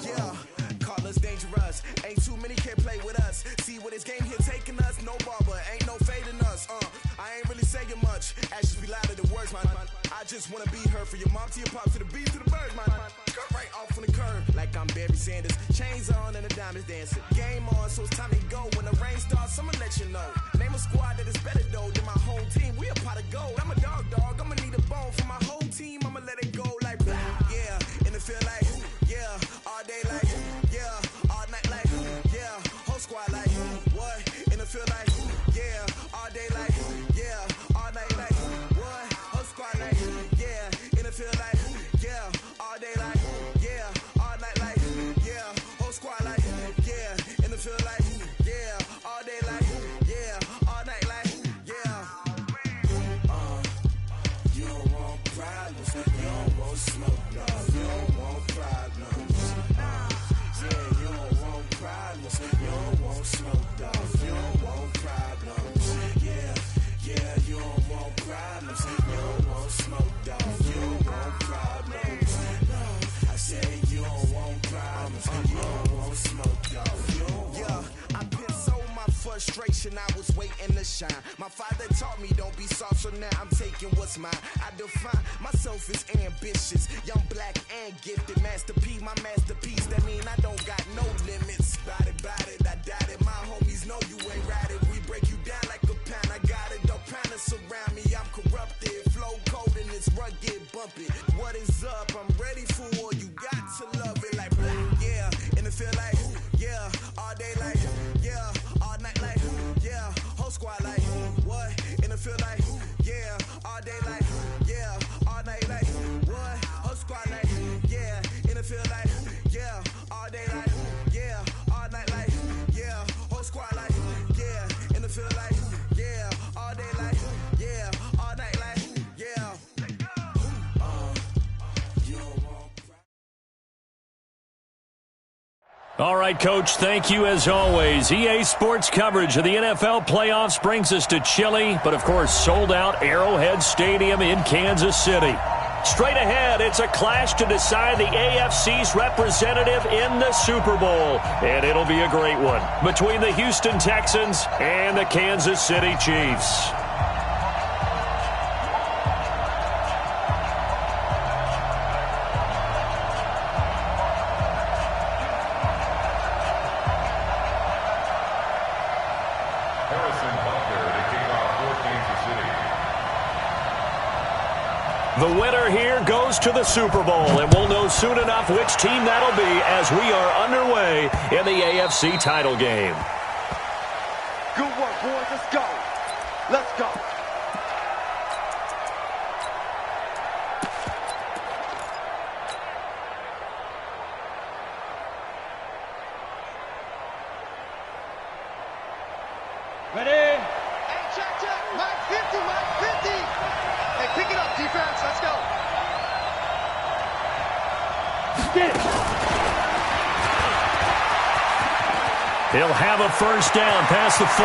Yeah, call us dangerous. Ain't too many can play with us. See where this game here taking us. No barber, ain't no fading us. I ain't really saying much. Actions be louder than words, man. I just wanna be heard, for your mom to your pop to the beat to the birds, man. Cut right off on the curb like I'm Barry Sanders. Chains on and the diamonds dancing. Game on, so it's time to go. When the rain starts, I'ma let you know. Name a squad that is better though than my home team. We a pot of gold. I'm a dog. I'ma need a bone for my whole team. I'ma let it go like blah. Yeah, and it feel like yeah, all day like yeah, all night like yeah, whole squad like what? And it feel like yeah, all day like yeah, all night like what? Whole squad like yeah, and it feel like yeah, all day like yeah, all night like yeah, whole squad like yeah, and it feel like yeah, all day like yeah, all night like yeah. You don't want problems, you don't want smoke, no, you don't want problems. Yeah, you don't want problems, you don't want smoke, dog, you don't want problems. Yeah, you don't want problems, you don't want smoke, dog, you don't want problems. No, I said you don't want problems, you don't want smoke, dog, you don't want. Yeah, I been so my frustration, I was waiting to shine. My father taught me don't be soft, so now I'm taking what's mine. I define myself as ambitious, young, black, and gifted. Master P, my masterpiece, that mean I don't got no limits. Bout it, I doubt it. My homies know you ain't ride it. We break you down like a pound. I got it, don't pound it surround me. I'm corrupted, flow cold and it's rugged, bumpy. What is up? I'm ready for war. You got to love it like blah, yeah, and it feel like yeah, all day like yeah, all night like yeah, whole squad like what? And it feel like yeah, all day like yeah, all night like what? Whole squad like yeah, and it feel like yeah, all day like yeah, all night like yeah, whole squad like yeah, and it feel like yeah, all day like yeah, all night like yeah. All right, Coach, thank you as always. EA Sports coverage of the NFL playoffs brings us to chilly, but of course sold out Arrowhead Stadium in Kansas City. Straight ahead, it's a clash to decide the AFC's representative in the Super Bowl, and it'll be a great one between the Houston Texans and the Kansas City Chiefs. The winner here goes to the Super Bowl, and we'll know soon enough which team that'll be as we are underway in the AFC title game. Good work, boys. Let's go. Let's go. Ready? Hey, check. Mike 50, Mike 50. Hey, pick it up, defense. Let's go. Get it. He'll have a first down past the 40.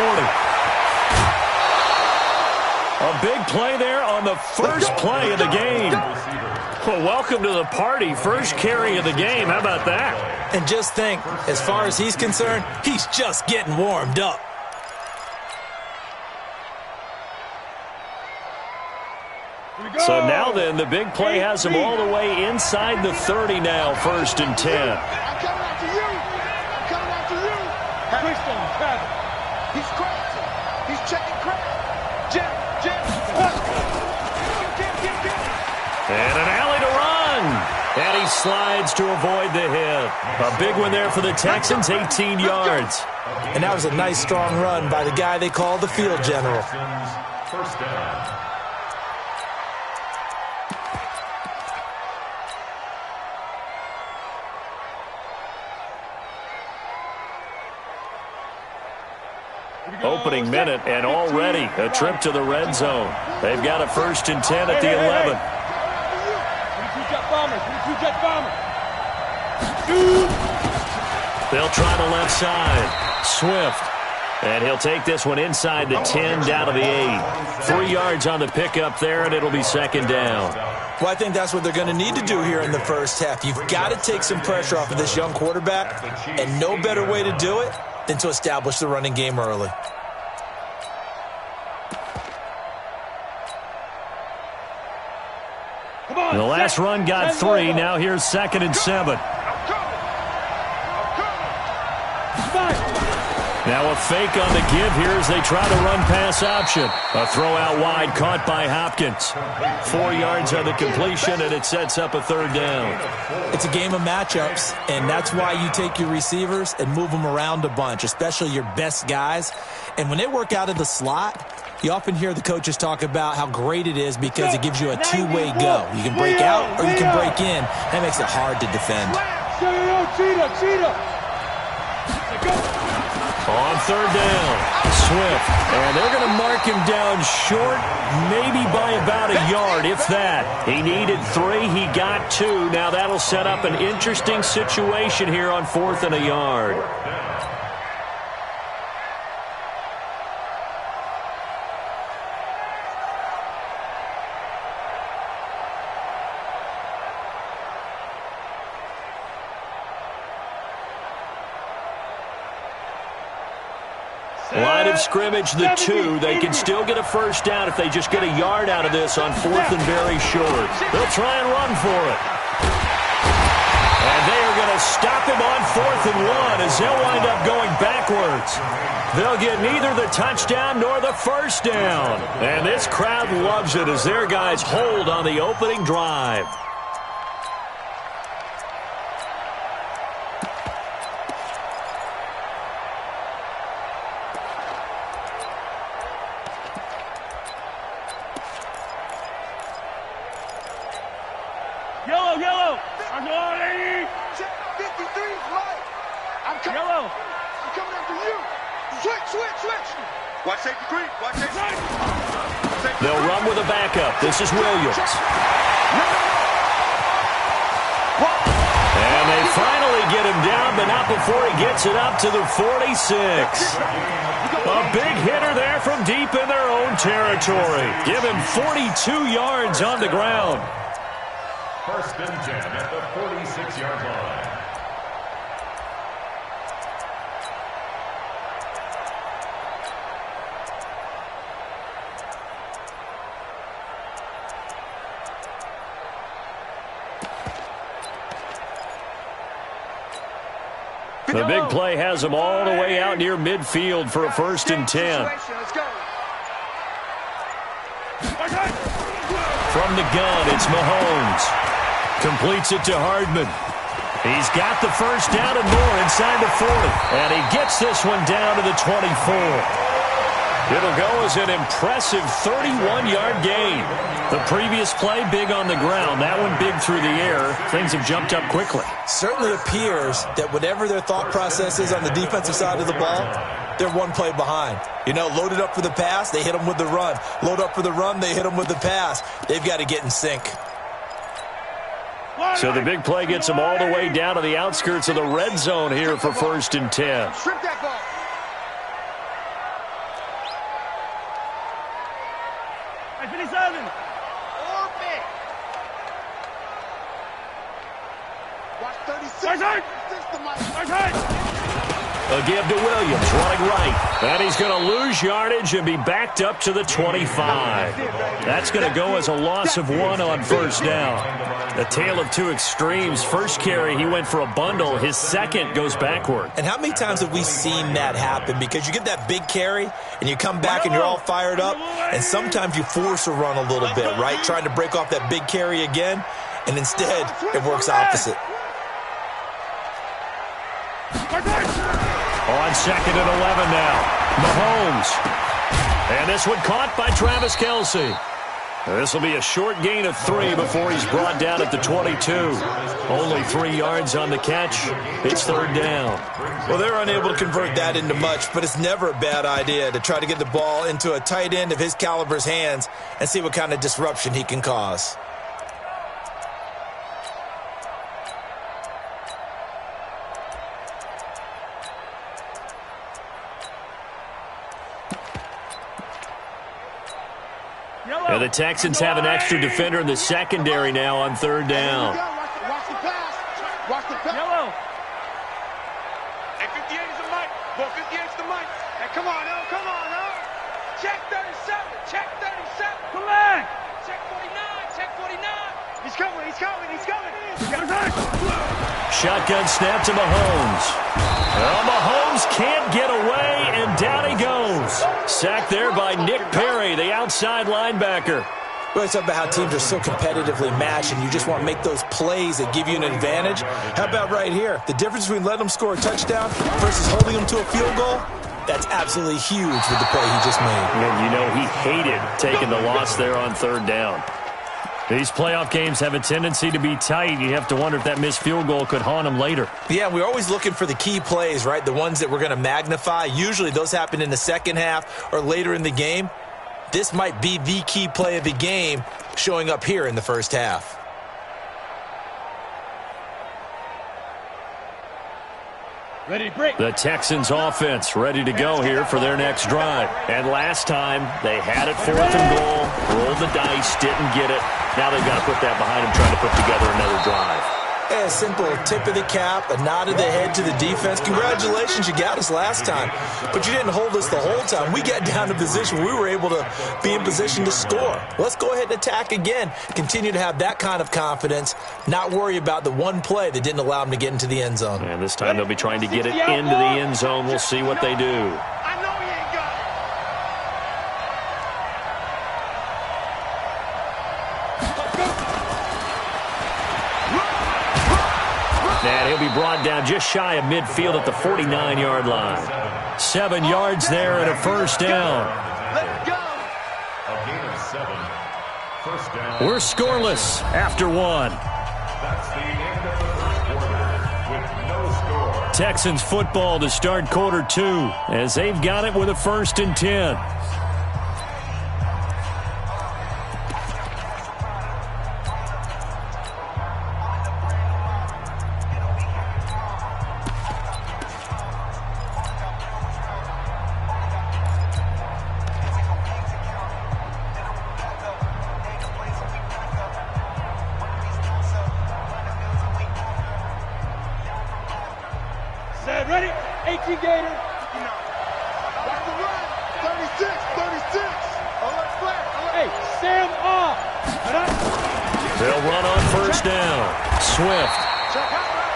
A big play there on the first play of the game. Well, welcome to the party. First carry of the game. How about that? And just think, as far as he's concerned, he's just getting warmed up. So now then, the big play has him all the way inside the 30 now, 1st and 10. I'm coming after you. I'm coming after you. Twist on Travis. He's crazy. He's checking crack. Jim. And an alley to run. And he slides to avoid the hit. A big one there for the Texans, 18 yards. And that was a nice, strong run by the guy they call the field general. First down. Opening minute, and already a trip to the red zone. They've got a 1st and 10 at the 11. 22 jet bombers. 22 jet bombers. They'll try the left side. Swift. And he'll take this one inside the 10, down to the 8. 3 yards on the pickup there, and it'll be second down. Well, I think that's what they're going to need to do here in the first half. You've got to take some pressure off of this young quarterback, and no better way to do it than to establish the running game early. The last run got 3. Now here's 2nd and 7. Now a fake on the give here as they try to run pass option. A throw out wide caught by Hopkins. 4 yards on the completion, and it sets up a 3rd down. It's a game of matchups, and that's why you take your receivers and move them around a bunch, especially your best guys. And when they work out of the slot, you often hear the coaches talk about how great it is because it gives you a two-way go. You can break out or you can break in. That makes it hard to defend. On 3rd down, Swift. And they're going to mark him down short, maybe by about a yard, if that. He needed 3. He got 2. Now that'll set up an interesting situation here on 4th and a yard. Line of scrimmage, the 2. They can still get a first down if they just get a yard out of this on 4th and very short. They'll try and run for it. And they are going to stop him on 4th and 1 as they'll wind up going backwards. They'll get neither the touchdown nor the first down. And this crowd loves it as their guys hold on the opening drive. Yellow. I'm going, lady. 53's light. I'm coming. Yellow. I'm coming after you. Switch. Watch safety green. Watch safety green. They'll run with a backup. This is Williams. And they finally get him down, but not before he gets it up to the 46. A big hitter there from deep in their own territory. Give him 42 yards on the ground. First and 10 at the 46-yard line. The big play has them all the way out near midfield for a 1st and 10. Let's go. From the gun, it's Mahomes. Completes it to Hardman. He's got the first down and more inside the 40. And he gets this one down to the 24. It'll go as an impressive 31-yard gain. The previous play, big on the ground. That one big through the air. Things have jumped up quickly. Certainly appears that whatever their thought process is on the defensive side of the ball, they're one play behind. You know, loaded up for the pass, they hit them with the run. Load up for the run, they hit them with the pass. They've got to get in sync. So the big play gets them all the way down to the outskirts of the red zone here for 1st and 10. Strip that ball. Hey, 57. Orbit. Watch 36. Right. System, Mike. A give to Williams, running right. And he's going to lose yardage and be backed up to the 25. That's going to go as a loss of 1 on 1st down. The tale of two extremes. First carry, he went for a bundle. His second goes backward. And how many times have we seen that happen? Because you get that big carry, and you come back and you're all fired up, and sometimes you force a run a little bit, right? Trying to break off that big carry again, and instead it works opposite. On 2nd and 11 now. Mahomes. And this one caught by Travis Kelce. This will be a short gain of 3 before he's brought down at the 22. Only 3 yards on the catch. It's 3rd down. Well, they're unable to convert that into much, but it's never a bad idea to try to get the ball into a tight end of his caliber's hands and see what kind of disruption he can cause. And the Texans have an extra defender in the secondary now on third down. Watch the pass. Watch the pass. Yellow. Hey, 58 is the mic. Boy, 58 is the mic. Hey, come on, no. Come on, no. Check 37. Check 37. Collect. Check 49. Check 49. He's coming. He's coming. He's coming. Shotgun snap to Mahomes. Well, Mahomes can't get away, and down he goes. Sacked there by Nick Perry, the outside linebacker. We always talk about how teams are so competitively matched, and you just want to make those plays that give you an advantage. How about right here? The difference between letting them score a touchdown versus holding them to a field goal, that's absolutely huge with the play he just made. And you know he hated taking the loss there on third down. These playoff games have a tendency to be tight. You have to wonder if that missed field goal could haunt him later. Yeah, we're always looking for the key plays, right? The ones that we're going to magnify. Usually those happen in the second half or later in the game. This might be the key play of the game showing up here in the first half. Ready to break. The Texans offense ready to go here for their next drive. And last time they had it 4th and goal, rolled the dice, didn't get it. Now they've got to put that behind them, trying to put together another drive. A simple tip of the cap, a nod of the head to the defense. Congratulations, you got us last time. But you didn't hold us the whole time. We got down to position where we were able to be in position to score. Let's go ahead and attack again. Continue to have that kind of confidence, not worry about the one play that didn't allow them to get into the end zone. And this time they'll be trying to get it into the end zone. We'll see what they do. I know he ain't got it. And he'll be brought down just shy of midfield at the 49-yard line. 7 yards there and a first down. Let's go. A gain of 7. First down. We're scoreless after 1. That's the end of the first quarter with no score. Texans football to start quarter 2 as they've got it with a 1st and 10. Set, ready? 18 Gator. Watch the run. 36. 36. Alert flat. Hey, Sam off. They'll run on first down. Swift.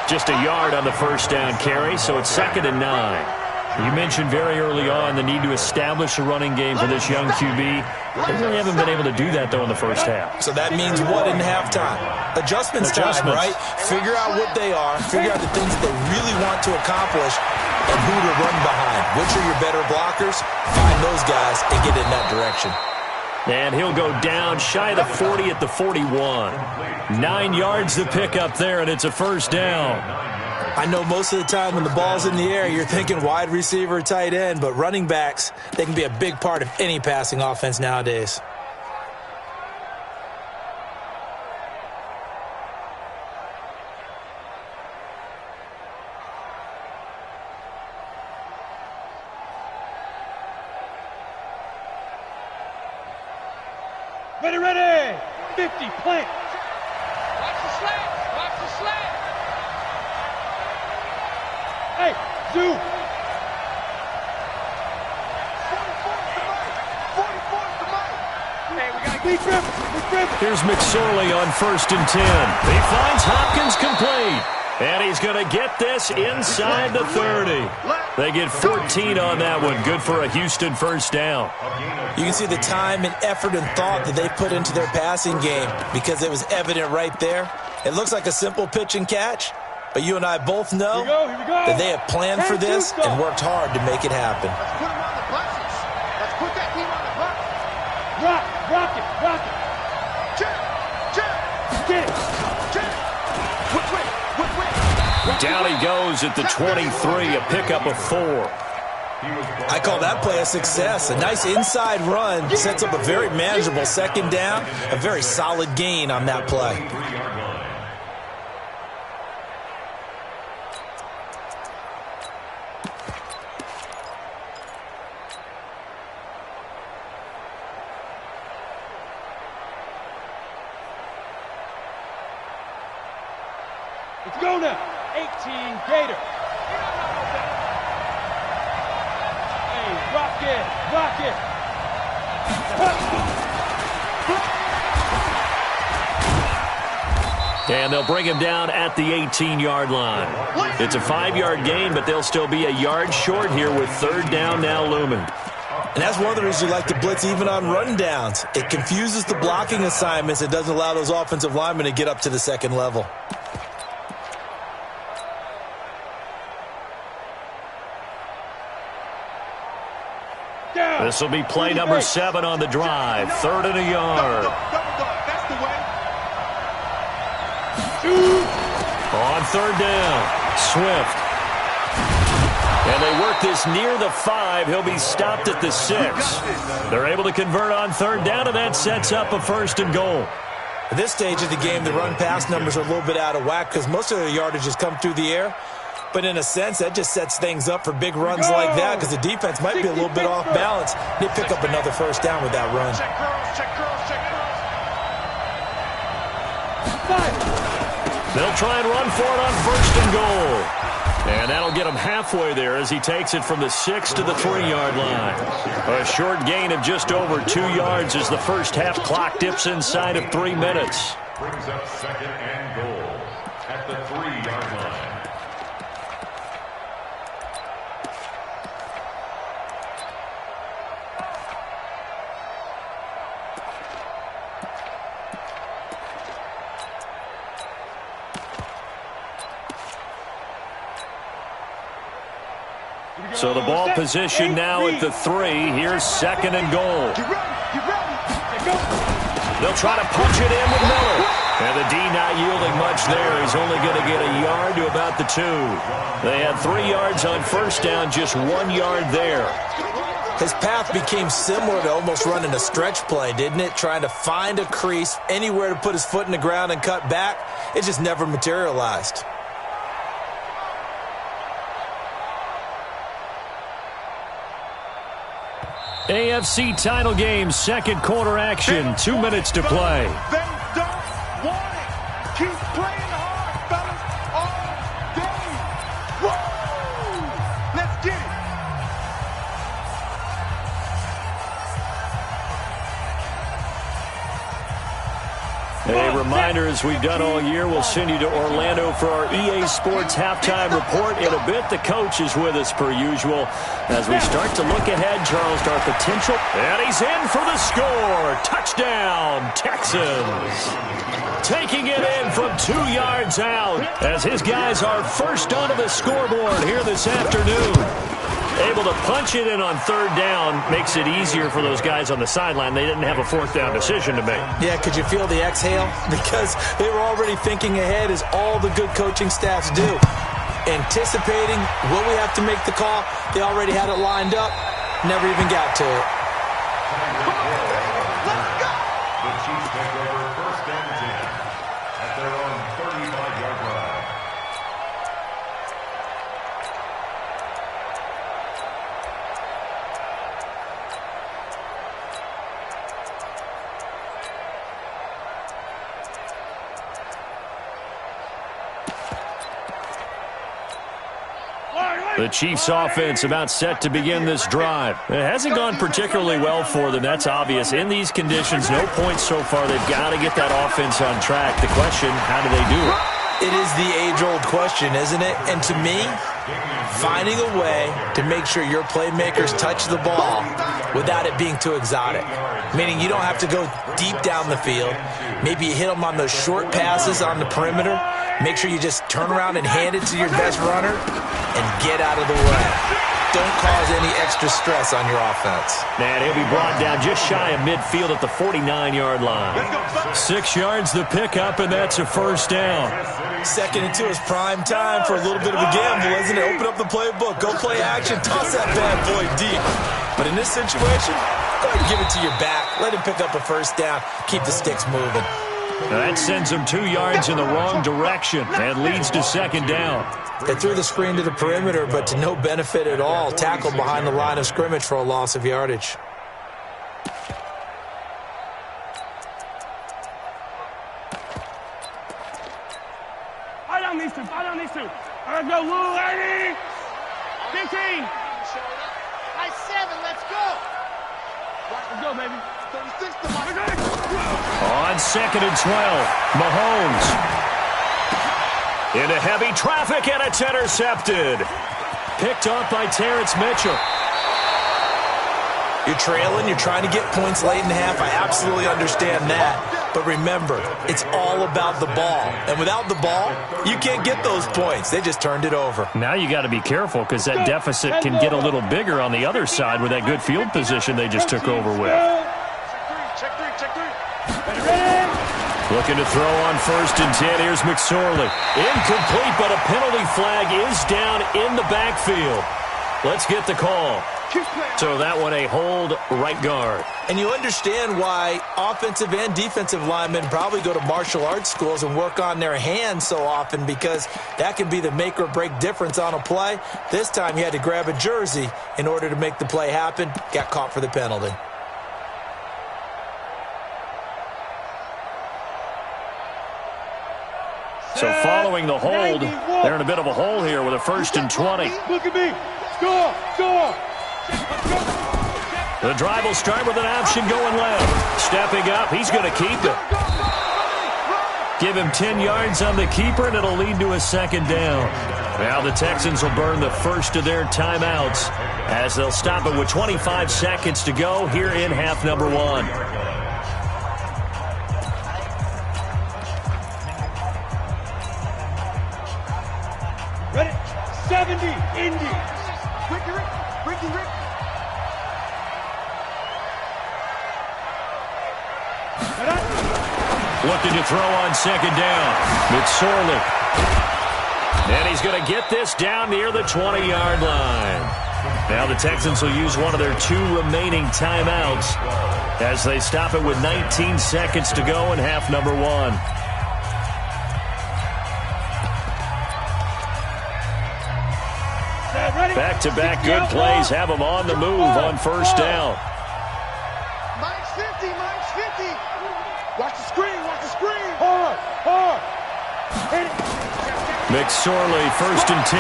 Just a yard on the first down carry, so it's 2nd and 9. You mentioned very early on the need to establish a running game for this young QB. They really haven't been able to do that, though, in the first half. So that means what in halftime? Adjustments time, right? Figure out what they are. Figure out the things they really want to accomplish and who to run behind. Which are your better blockers? Find those guys and get in that direction. And he'll go down shy of the 40 at the 41. 9 yards to pick up there, and it's a first down. I know most of the time when the ball's in the air, you're thinking wide receiver, tight end, but running backs, they can be a big part of any passing offense nowadays. Ready, ready. 50, plant. Watch the slant. Watch the slant. Hey, zoo. 44 is the mic. Hey, we got to Big grip. Big grip. Here's McSorley on 1st and 10. He finds Hopkins complete. And he's going to get this inside the 30. They get 14 on that one. Good for a Houston first down. You can see the time and effort and thought that they put into their passing game because it was evident right there. It looks like a simple pitch and catch, but you and I both know Here we go. that they have planned for this and worked hard to make it happen. Let's put him on the buses. Let's put that team on the bus. Rock it. Check. Get it. Check. Which way? Down he goes at the 23, a pickup of 4. I call that play a success. A nice inside run sets up a very manageable 2nd down, a very solid gain on that play. Let's go now. 18 Gator. Hey, rock it. Rock it. And they'll bring him down at the 18-yard line. It's a 5-yard gain, but they'll still be a yard short here with third down now looming. And that's one of the reasons you like to blitz even on run downs. It confuses the blocking assignments. It doesn't allow those offensive linemen to get up to the second level. This will be play number 7 on the drive. Third and a yard. That's the way. On third down, Swift. And they work this near the 5. He'll be stopped at the 6. They're able to convert on third down, and that sets up a first and goal. At this stage of the game, the run-pass numbers are a little bit out of whack because most of the yardage has come through the air. But in a sense, that just sets things up for big runs like that because the defense might be a little bit off balance. They pick up another first down with that run. Check girls, check girls, check girls. They'll try and run for it on first and goal. And that'll get him halfway there as he takes it from the 6 to the 3-yard line. A short gain of just over 2 yards as the first half clock dips inside of 3 minutes. Brings up second and goal at the 3-yard line. So the ball position now at the 3. Here's second and goal. They'll try to punch it in with Miller. And the D not yielding much there. He's only going to get a yard to about the 2. They had 3 yards on first down, just 1 yard there. His path became similar to almost running a stretch play, didn't it? Trying to find a crease, anywhere to put his foot in the ground and cut back. It just never materialized. AFC title game, second quarter action, 2 minutes to play. They don't want it. Keep playing hard, fellas, all day. Woo! Let's get it. A reminder, as we've done all year, we'll send you to Orlando for our EA Sports halftime report in a bit. The coach is with us per usual as we start to look ahead, Charles, to our potential. And he's in for the score. Touchdown, Texans. Taking it in from 2 yards out as his guys are first onto the scoreboard here this afternoon. Able to punch it in on third down makes it easier for those guys on the sideline. They didn't have a fourth down decision to make. Yeah, could you feel the exhale? Because they were already thinking ahead, as all the good coaching staffs do. Anticipating, will we have to make the call? They already had it lined up, never even got to it. The Chiefs take over first and 10 at their own 35-yard line. The Chiefs offense about set to begin this drive. It hasn't gone particularly well for them. That's obvious. In these conditions, no points so far. They've got to get that offense on track. The question, how do they do it? It is the age-old question, isn't it? And to me, finding a way to make sure your playmakers touch the ball without it being too exotic. Meaning you don't have to go deep down the field. Maybe you hit them on those short passes on the perimeter. Make sure you just turn around and hand it to your best runner and get out of the way. Don't cause any extra stress on your offense. And he'll be brought down just shy of midfield at the 49-yard line. 6 yards the pickup, and that's a first down. 2nd and 2 is prime time for a little bit of a gamble, isn't it? Open up the playbook, go play action, toss that bad boy deep. But in this situation, go ahead and give it to your back. Let him pick up a first down. Keep the sticks moving. Now that sends him 2 yards in the wrong direction and leads to second down. They threw the screen to the perimeter, but to no benefit at all. Tackled behind the line of scrimmage for a loss of yardage. down these two. Fall down these two. All right, go, Lou, 80. 15. High 7, let's go. Let's go, baby. 36 to my... On 2nd and 12, Mahomes. Into heavy traffic, and it's intercepted. Picked off by Terrence Mitchell. You're trailing, you're trying to get points late in the half. I absolutely understand that. But remember, it's all about the ball. And without the ball, you can't get those points. They just turned it over. Now you got to be careful because that deficit can get a little bigger on the other side with that good field position they just took over with. Check three. Looking to throw on 1st and 10. Here's McSorley. Incomplete, but a penalty flag is down in the backfield. Let's get the call. So that one a hold, right guard. And you understand why offensive and defensive linemen probably go to martial arts schools and work on their hands so often, because that can be the make or break difference on a play. This time he had to grab a jersey in order to make the play happen. Got caught for the penalty. So following the hold, they're in a bit of a hole here with a 1st and 20. Look at me. Score. The drive will start with an option going left. Stepping up, he's going to keep it. Give him 10 yards on the keeper, and it'll lead to a 2nd down. Now the Texans will burn the first of their timeouts as they'll stop it with 25 seconds to go here in half number 1. Ready? 70, Indy. Ricky. Looking to throw on 2nd down. McSorley. And he's going to get this down near the 20-yard line. Now the Texans will use one of their 2 remaining timeouts as they stop it with 19 seconds to go in half number 1. Back-to-back good plays have them on the move on 1st down. Mike's 50. Watch the screen. Hard. McSorley, 1st and 10.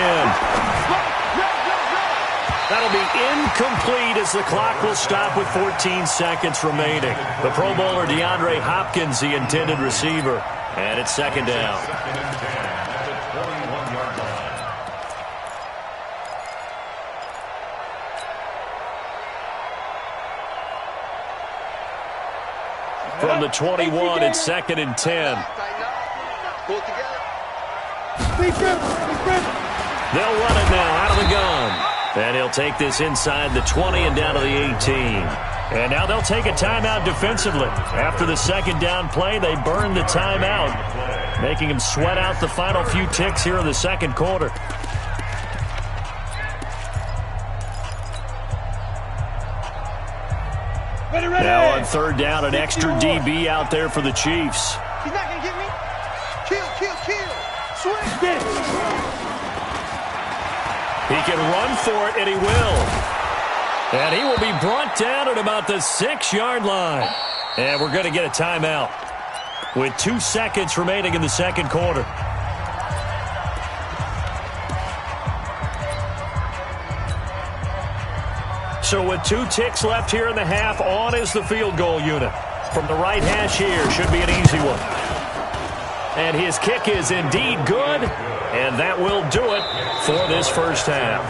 That'll be incomplete as the clock will stop with 14 seconds remaining. The Pro Bowler DeAndre Hopkins, the intended receiver. And it's 2nd down. From the 21, it's 2nd and 10. Pull it together. They'll run it now out of the gun. And he'll take this inside the 20 and down to the 18. And now they'll take a timeout defensively. After the 2nd down play, they burn the timeout, making them sweat out the final few ticks here in the 2nd quarter. Now on 3rd down, an extra DB out there for the Chiefs. He's not going to get me. Kill. Swing. He can run for it, and he will. And he will be brought down at about the 6-yard line. And we're going to get a timeout with 2 seconds remaining in the 2nd quarter. So with 2 ticks left here in the half, on is the field goal unit. From the right hash here, should be an easy one. And his kick is indeed good, and that will do it for this 1st half.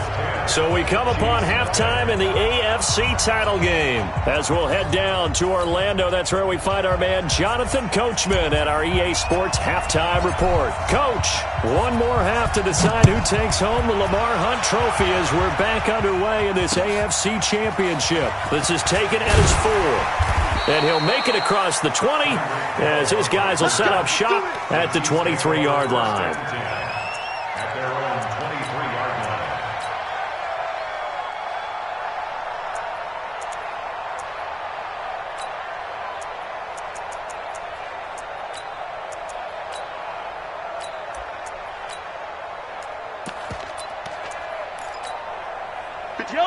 So we come upon halftime in the AFC title game as we'll head down to Orlando. That's where we find our man Jonathan Coachman at our EA Sports Halftime Report. Coach, one more half to decide who takes home the Lamar Hunt Trophy as we're back underway in this AFC Championship. This is taken at his 4. And he'll make it across the 20 as his guys will set up shop at the 23-yard line. At their own 23-yard line.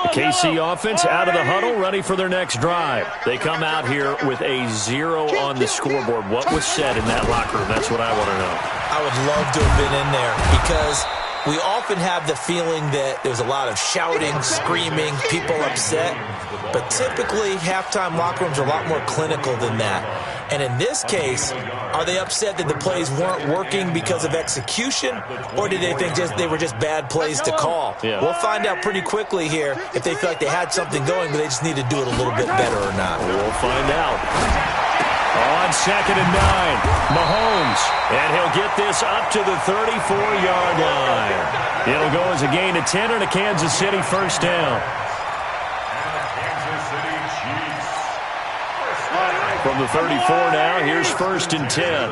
The KC offense out of the huddle, ready for their next drive. They come out here with a 0 on the scoreboard. What was said in that locker room? That's what I want to know. I would love to have been in there because we often have the feeling that there's a lot of shouting, screaming, people upset. But typically, halftime locker rooms are a lot more clinical than that. And in this case, are they upset that the plays weren't working because of execution? Or did they think they were just bad plays to call? Yeah. We'll find out pretty quickly here if they feel like they had something going, but they just need to do it a little bit better or not. We'll find out. On 2nd and 9, Mahomes. And he'll get this up to the 34-yard line. It'll go as a gain of 10 and a Kansas City first down. From the 34 now, here's 1st and 10.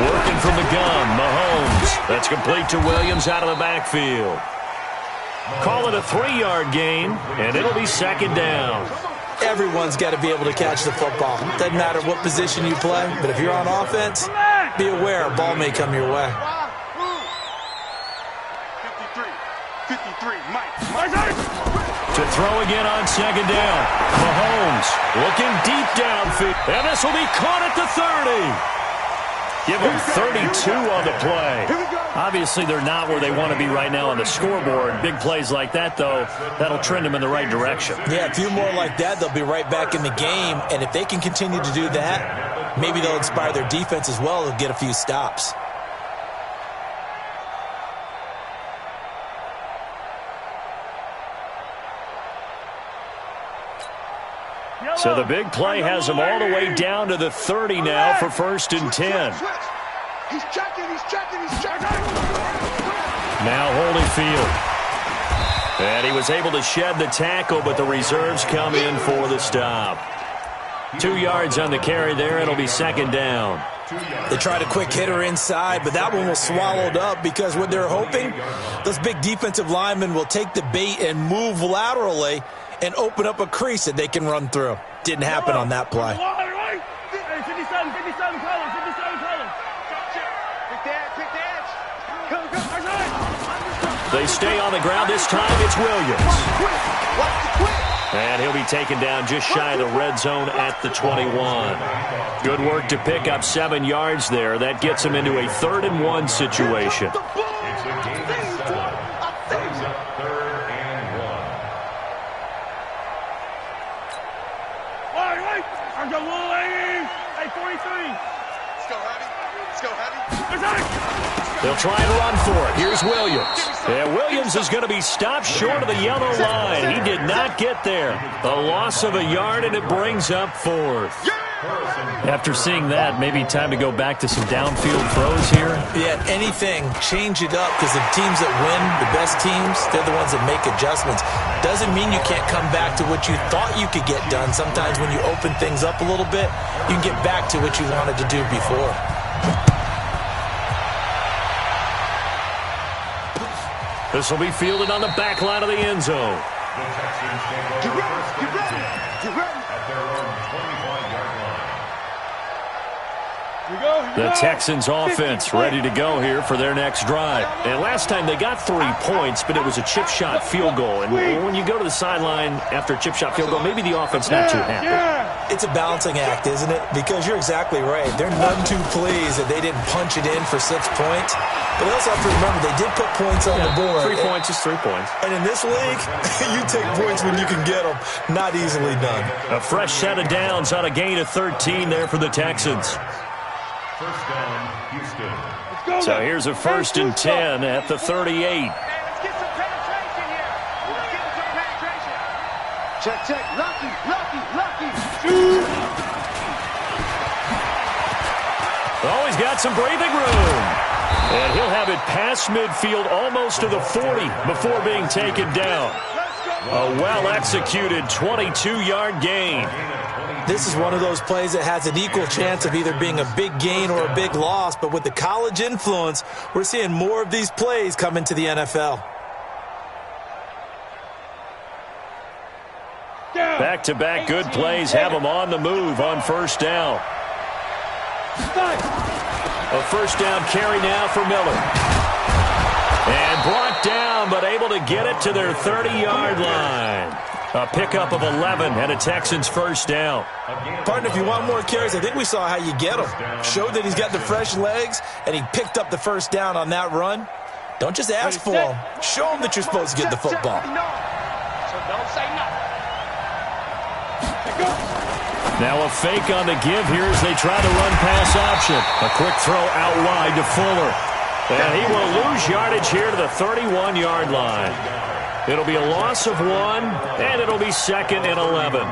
Working from the gun, Mahomes. That's complete to Williams out of the backfield. Call it a 3-yard gain, and it'll be 2nd down. Everyone's got to be able to catch the football. Doesn't matter what position you play, but if you're on offense, be aware a ball may come your way. 53, Mike. To throw again on 2nd down. Mahomes looking deep downfield. And this will be caught at the 30. Give them 32 on the play. Obviously, they're not where they want to be right now on the scoreboard. Big plays like that, though, that'll trend them in the right direction. Yeah, a few more like that, they'll be right back in the game. And if they can continue to do that, maybe they'll inspire their defense as well. They'll get a few stops. So the big play has them all the way down to the 30 now for 1st and 10. He's checking. Now Holyfield. And he was able to shed the tackle, but the reserves come in for the stop. 2 yards on the carry there. It'll be 2nd down. They tried a quick hitter inside, but that one was swallowed up because what they're hoping, those big defensive linemen will take the bait and move laterally and open up a crease that they can run through. Didn't happen on that play. 57 colors. They stay on the ground. This time it's Williams. And he'll be taken down just shy of the red zone at the 21. Good work to pick up 7 yards there. That gets him into a 3rd and 1 situation. They'll try and run for it. Here's Williams. And Williams is going to be stopped short of the yellow line. He did not get there. A loss of a yard, and it brings up 4th. After seeing that, maybe time to go back to some downfield throws here. Yeah, anything. Change it up because the teams that win, the best teams, they're the ones that make adjustments. Doesn't mean you can't come back to what you thought you could get done. Sometimes when you open things up a little bit, you can get back to what you wanted to do before. This will be fielded on the back line of the end zone. The Texans take over first and 10 at their own 25-yard line. The Texans offense ready to go here for their next drive. And last time they got 3 points, but it was a chip shot field goal. And when you go to the sideline after a chip shot field goal, maybe the offense not too happy. It's a balancing act, isn't it? Because you're exactly right. They're none too pleased that they didn't punch it in for 6 points. But they also have to remember they did put points on the board. 3 points is 3 points. And in this league, you take points when you can get them. Not easily done. A fresh set of downs on a gain of 13 there for the Texans. First down, Houston. So here's a 1st and 10 at the 38. Let's get some penetration here. Let's get some penetration. Check. Lucky. Oh, he's got some breathing room. And he'll have it past midfield almost to the 40 before being taken down. A well-executed 22-yard gain. This is one of those plays that has an equal chance of either being a big gain or a big loss. But with the college influence, we're seeing more of these plays come into the NFL. Back-to-back good plays have them on the move on 1st down. A 1st down carry now for Miller. And brought down, but able to get it to their 30-yard line. A pickup of 11 and a Texans first down. Partner, if you want more carries, I think we saw how you get them. Showed that he's got the fresh legs, and he picked up the first down on that run. Don't just ask for him. Show him that you're supposed to get the football. So don't say nothing. Now a fake on the give here as they try the run-pass option. A quick throw out wide to Fuller. And he will lose yardage here to the 31-yard line. It'll be a loss of 1, and it'll be 2nd and 11.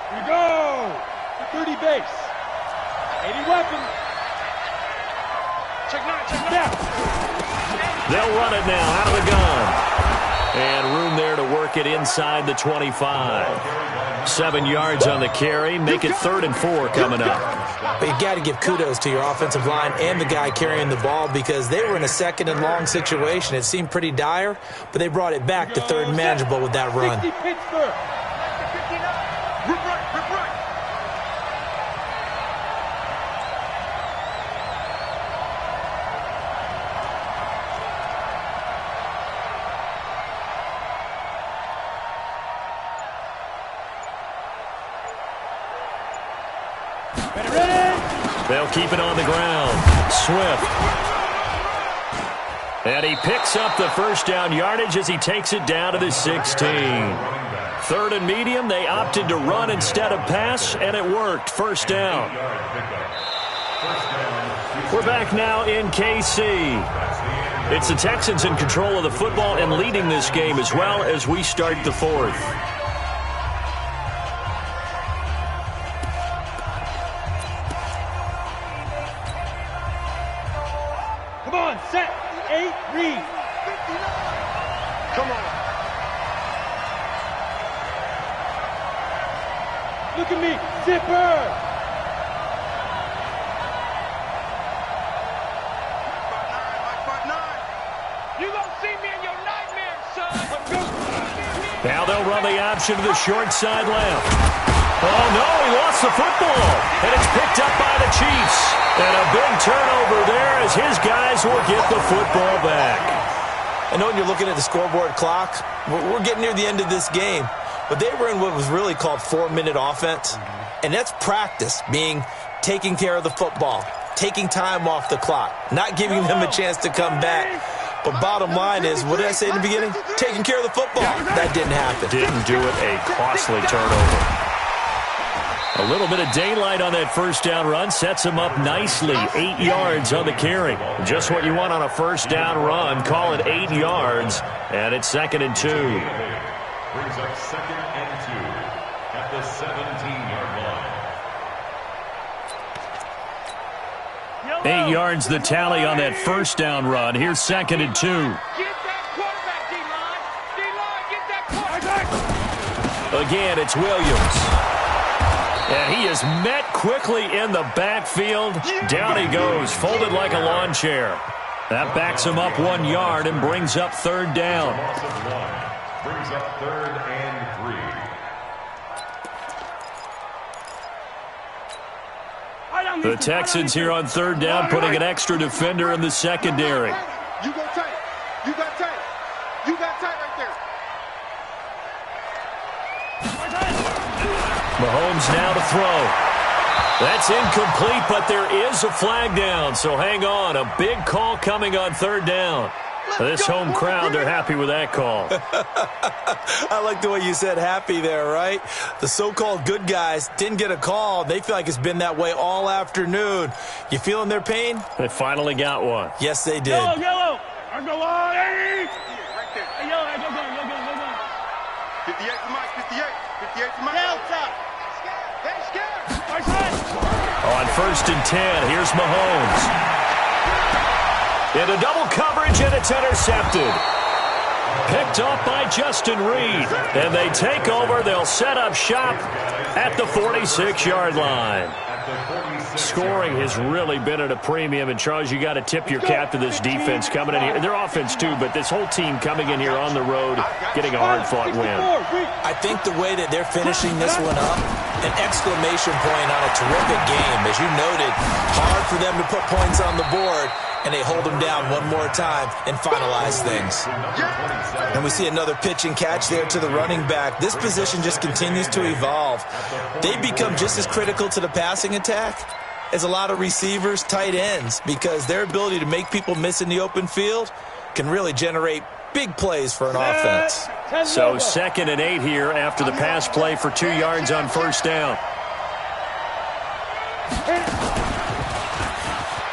Here we go. 30 base. 80 weapon. Check 9, check 9. They'll run it now out of the gun. And room there to work it inside the 25. 7 yards on the carry. Make it 3rd and 4 coming up. But you got to give kudos to your offensive line and the guy carrying the ball because they were in a 2nd and long situation. It seemed pretty dire, but they brought it back to 3rd and manageable with that run. 60 Pittsburgh. Rip right, rip right. They'll keep it on the ground. Swift. And he picks up the first down yardage as he takes it down to the 16. 3rd and medium. They opted to run instead of pass, and it worked. First down. We're back now in KC. It's the Texans in control of the football and leading this game as well as we start the 4th. Come on, set. 8, read. Come on. Look at me. Zipper. You gonna see me in your nightmares, son. Now they'll run the option to the short side left. Oh, no, he lost the football. And it's picked up by the Chiefs. And a big turnover there as his guys will get the football back. I know when you're looking at the scoreboard clock, we're getting near the end of this game. But they were in what was really called 4-minute offense. And that's practice, being taking care of the football, taking time off the clock, not giving them a chance to come back. But bottom line is, what did I say in the beginning? Taking care of the football. That didn't happen. Didn't do it. A costly turnover. A little bit of daylight on that first down run sets him up nicely. 8 yards on the carry. Just what you want on a first down run. Call it 8 yards, and it's 2nd and 2. Brings up 2nd and 2 at the 17-yard line. 8 yards the tally on that first down run. Here's 2nd and 2. Get that quarterback, D-line. D-line, get that quarterback. Again, it's Williams. And he is met quickly in the backfield. Down he goes, folded like a lawn chair. That backs him up 1 yard and brings up 3rd down. Loss of 1. Brings up 3rd and 3. The Texans here on 3rd down, putting an extra defender in the secondary. You go tight. You got tight. You got tight right there. Mahomes now to throw. That's incomplete, but there is a flag down, so hang on. A big call coming on 3rd down. This home crowd, they're happy with that call. I like the way you said happy there, right? The so-called good guys didn't get a call. They feel like it's been that way all afternoon. You feeling their pain? They finally got one. Yes, they did. Yellow, yellow. I go on, Eddie. Right there. Hey, yellow, go, go, go, go, go. 58 to Mike, 58. 58 to Mike. Delta. Hey, scared. My side. On 1st and 10, here's Mahomes. Into double coverage, and it's intercepted. Pick Picked off by Justin Reed. And they take over. They'll set up shop at the 46-yard line. Scoring has really been at a premium. And, Charles, you got to tip your cap to this defense coming in here. Their offense, too, but this whole team coming in here on the road, getting a hard-fought win. I think the way that they're finishing this one up, an exclamation point on a terrific game. As you noted, hard for them to put points on the board, and they hold them down one more time and finalize things. And we see another pitch and catch there to the running back. This position just continues to evolve. They become just as critical to the passing attack as a lot of receivers, tight ends, because their ability to make people miss in the open field can really generate big plays for an offense. So 2nd and 8 here after the pass play for 2 yards on first down.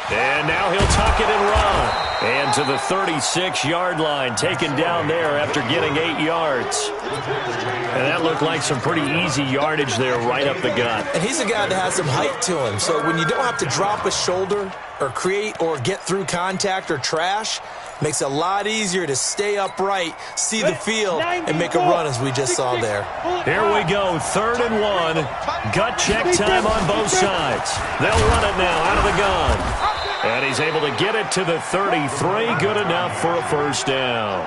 And now he'll tuck it and run. And to the 36-yard line, taken down there after getting 8 yards. And that looked like some pretty easy yardage there right up the gut. And he's a guy that has some height to him. So when you don't have to drop a shoulder or create or get through contact or trash, makes it a lot easier to stay upright, see the field, and make a run as we just saw there. Here we go, 3rd and 1. Gut check time on both sides. They'll run it now out of the gun. And he's able to get it to the 33. Good enough for a first down.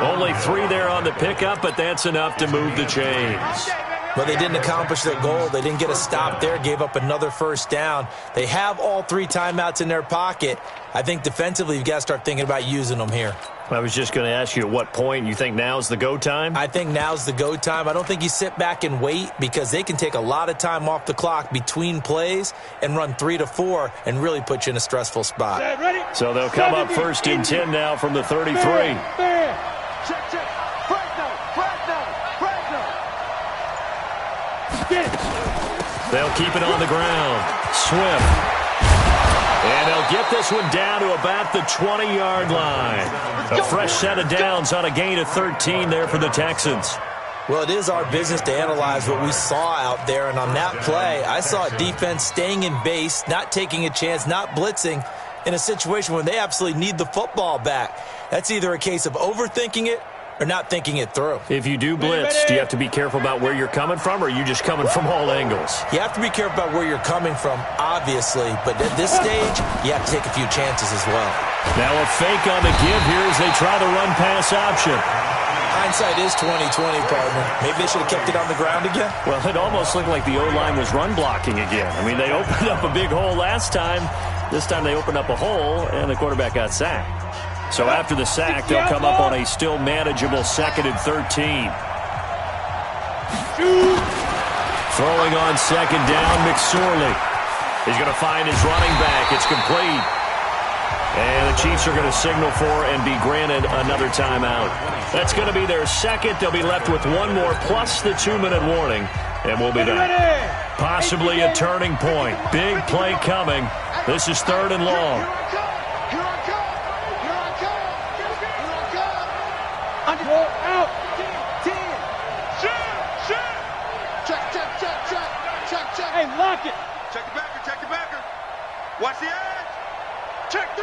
Only 3 there on the pickup, but that's enough to move the chains. But they didn't accomplish their goal. They didn't get a stop there, gave up another first down. They have all 3 timeouts in their pocket. I think defensively you've got to start thinking about using them here. I was just going to ask you at what point you think now's the go time? I think now's the go time. I don't think you sit back and wait because they can take a lot of time off the clock between plays and run 3 to 4 and really put you in a stressful spot. So they'll come up 1st and 10 now from the 33. Check, check. They'll keep it on the ground. Swift. And they'll get this one down to about the 20-yard line. A fresh set of downs on a gain of 13 there for the Texans. Well, it is our business to analyze what we saw out there. And on that play, I saw a defense staying in base, not taking a chance, not blitzing in a situation where they absolutely need the football back. That's either a case of overthinking it or not thinking it through. If you do blitz, do you have to be careful about where you're coming from, or are you just coming from all angles? You have to be careful about where you're coming from, obviously, but at this stage, you have to take a few chances as well. Now a fake on the give here as they try the run-pass option. Hindsight is 20/20, partner. Maybe they should have kept it on the ground again. Well, it almost looked like the O-line was run blocking again. I mean, they opened up a big hole last time. This time they opened up a hole, and the quarterback got sacked. So after the sack, they'll come up on a still manageable 2nd and 13. Throwing on 2nd down, McSorley. He's going to find his running back. It's complete. And the Chiefs are going to signal for and be granted another timeout. That's going to be their 2nd. They'll be left with 1 more plus the 2-minute warning. And we'll be back. Possibly a turning point. Big play coming. This is 3rd and long. Out. 10. Check. Hey, lock it. Check the backer. Watch the edge. Check 3.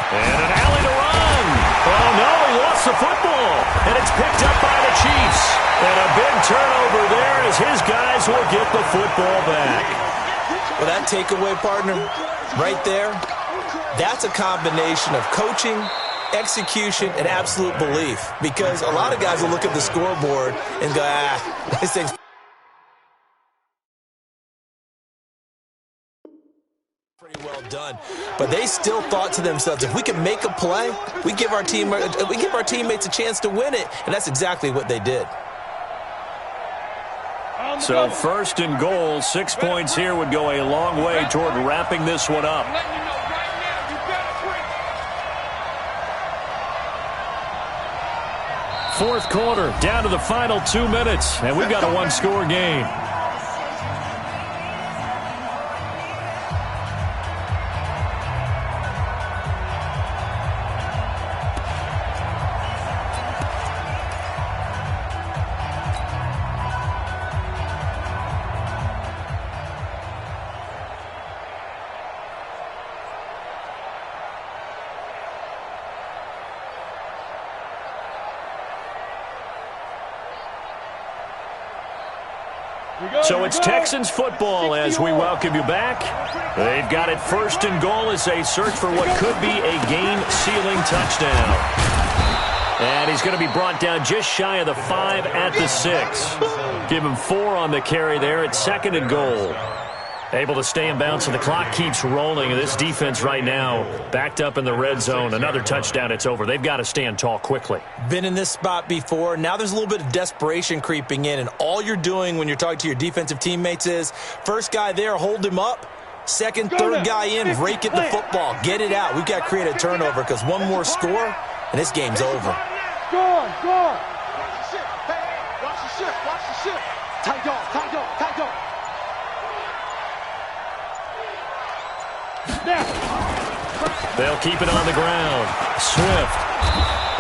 And an alley to run. Oh, no, he lost the football. And it's picked up by the Chiefs. And a big turnover there as his guys will get the football back. Well, that takeaway, partner, right there, that's a combination of coaching, execution, and absolute belief. Because a lot of guys will look at the scoreboard and go, this thing's pretty well done. But they still thought to themselves, if we can make a play, we give our teammates a chance to win it. And that's exactly what they did. So 1st and goal, 6 points here would go a long way toward wrapping this one up. Fourth quarter, down to the final 2 minutes, and we've got a 1-score game. So it's Texans football as we welcome you back. They've got it 1st and goal as they search for what could be a game-sealing touchdown. And he's going to be brought down just shy of the 5 at the 6. Give him 4 on the carry there at 2nd and goal. Able to stay in bounds, and the clock keeps rolling. And this defense right now backed up in the red zone. Another touchdown, it's over. They've got to stand tall quickly. Been in this spot before. Now there's a little bit of desperation creeping in, and all you're doing when you're talking to your defensive teammates is first guy there, hold him up. Second, third guy in, rake at the football. Get it out. We've got to create a turnover because one more score, and this game's over. Go on, go on. Watch the shift. Hey, watch the shift. Watch the shift. Tight dog, tight dog, tight dog. They'll keep it on the ground. Swift.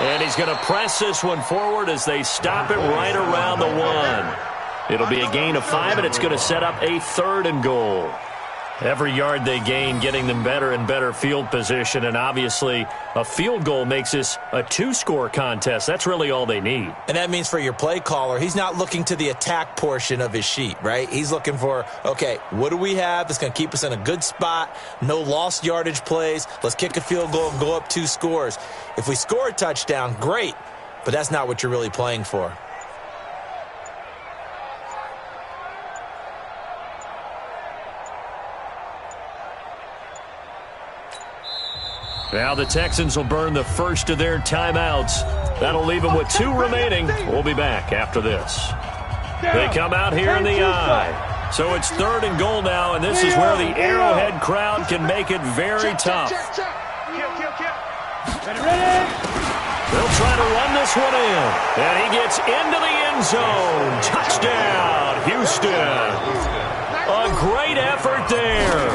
And he's going to press this one forward as they stop it right around the 1. It'll be a gain of 5, and it's going to set up a 3rd and goal. Every yard they gain getting them better and better field position, and obviously a field goal makes this a 2-score contest. That's really all they need. And that means for your play caller, he's not looking to the attack portion of his sheet, right? He's looking for, okay, what do we have that's going to keep us in a good spot? No lost yardage plays. Let's kick a field goal and go up 2 scores. If we score a touchdown, great, but that's not what you're really playing for. Now the Texans will burn the first of their timeouts. That'll leave them with 2 remaining. We'll be back after this. They come out here in the I. So it's 3rd and goal now, and this is where the Arrowhead crowd can make it very tough. They'll try to run this one in. And he gets into the end zone. Touchdown, Houston. A great effort there.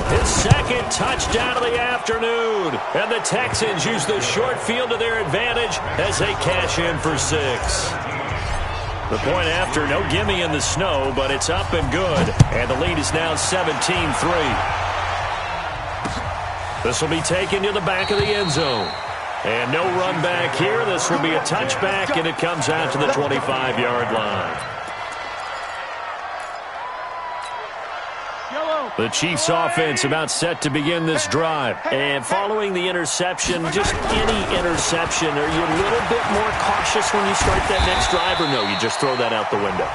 His 2nd touchdown of the afternoon. And the Texans use the short field to their advantage as they cash in for 6. The point after, no gimme in the snow, but it's up and good. And the lead is now 17-3. This will be taken to the back of the end zone. And no run back here. This will be a touchback, and it comes out to the 25-yard line. The Chiefs offense about set to begin this drive. And following the interception, just any interception, are you a little bit more cautious when you start that next drive, or no, you just throw that out the window?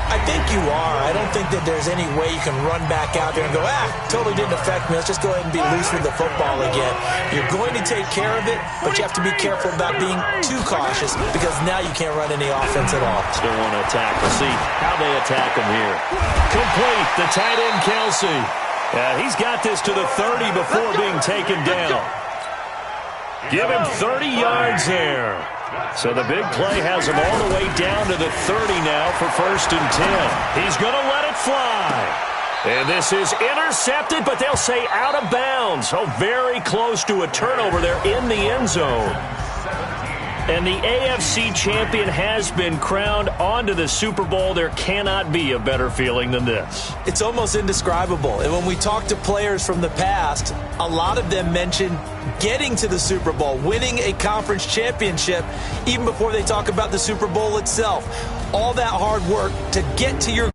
I think you are. I don't think that there's any way you can run back out there and go, totally didn't affect me. Let's just go ahead and be loose with the football again. You're going to take care of it, but you have to be careful about being too cautious because now you can't run any offense at all. Still want to attack. We'll see how they attack him here. Complete. The tight end, Kelsey. He's got this to the 30 before being taken down. Give him 30 yards there. So the big play has him all the way down to the 30 now for 1st and 10. He's going to let it fly. And this is intercepted, but they'll say out of bounds. Oh, very close to a turnover there in the end zone. And the AFC champion has been crowned onto the Super Bowl. There cannot be a better feeling than this. It's almost indescribable. And when we talk to players from the past, a lot of them mention getting to the Super Bowl, winning a conference championship, even before they talk about the Super Bowl itself. All that hard work to get to your